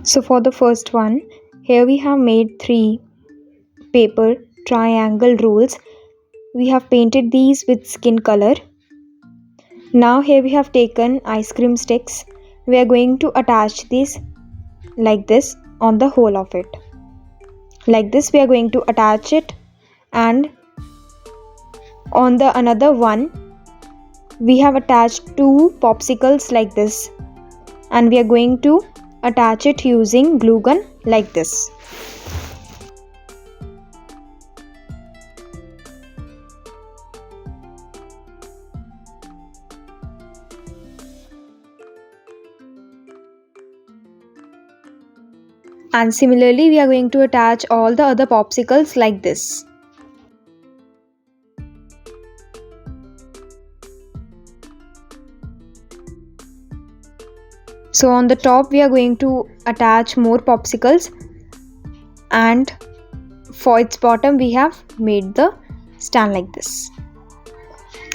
So for the first one, here we have made 3 paper triangle rules. We have painted these with skin color. Now here we have taken ice cream sticks. We are going to attach these like this on the whole of it. Like this we are going to attach it, and on the another one we have attached 2 popsicles like this, and we are going to attach it using glue gun like this. And similarly we are going to attach all the other popsicles like this. So on the top we are going to attach more popsicles, and for its bottom we have made the stand like this.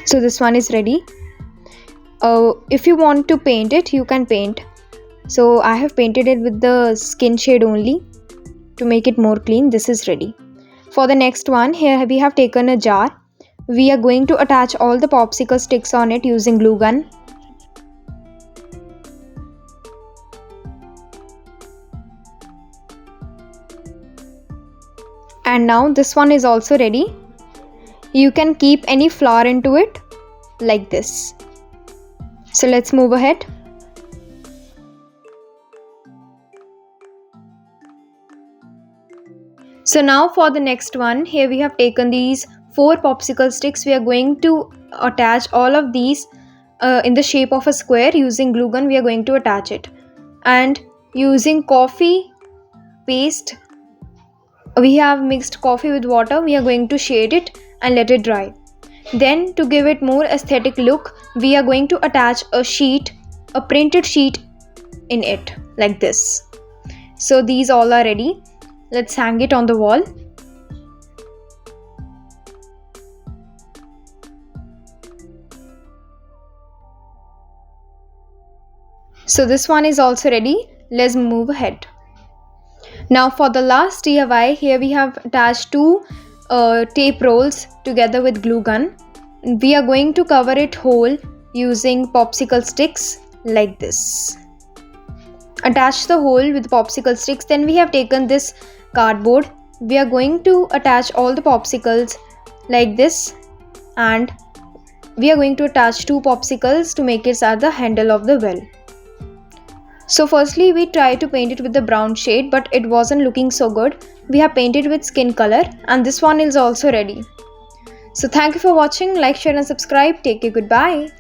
So this one is ready. If you want to paint it, you can paint. So I have painted it with the skin shade only to make it more clean. This is ready. For the next one, here we have taken a jar. We are going to attach all the popsicle sticks on it using glue gun. And now this one is also ready. You can keep any flower into it like this. So let's move ahead. So now for the next one, here we have taken these 4 popsicle sticks. We are going to attach all of these in the shape of a square using glue gun. We are going to attach it, and using coffee paste, we have mixed coffee with water. We are going to shade it and let it dry. Then to give it more aesthetic look, we are going to attach a printed sheet in it like this. So these all are ready. Let's hang it on the wall. So this one is also ready. Let's move ahead. Now for the last DIY, here we have attached 2 tape rolls together with glue gun. We are going to cover it whole using popsicle sticks like this. Attach the hole with popsicle sticks. Then we have taken this cardboard. We are going to attach all the popsicles like this, and we are going to attach 2 popsicles to make it at the handle of the well. So firstly we tried to paint it with the brown shade, but it wasn't looking so good. We have painted with skin color, and this one is also ready. So thank you for watching. Like, share and subscribe. Take care. Goodbye.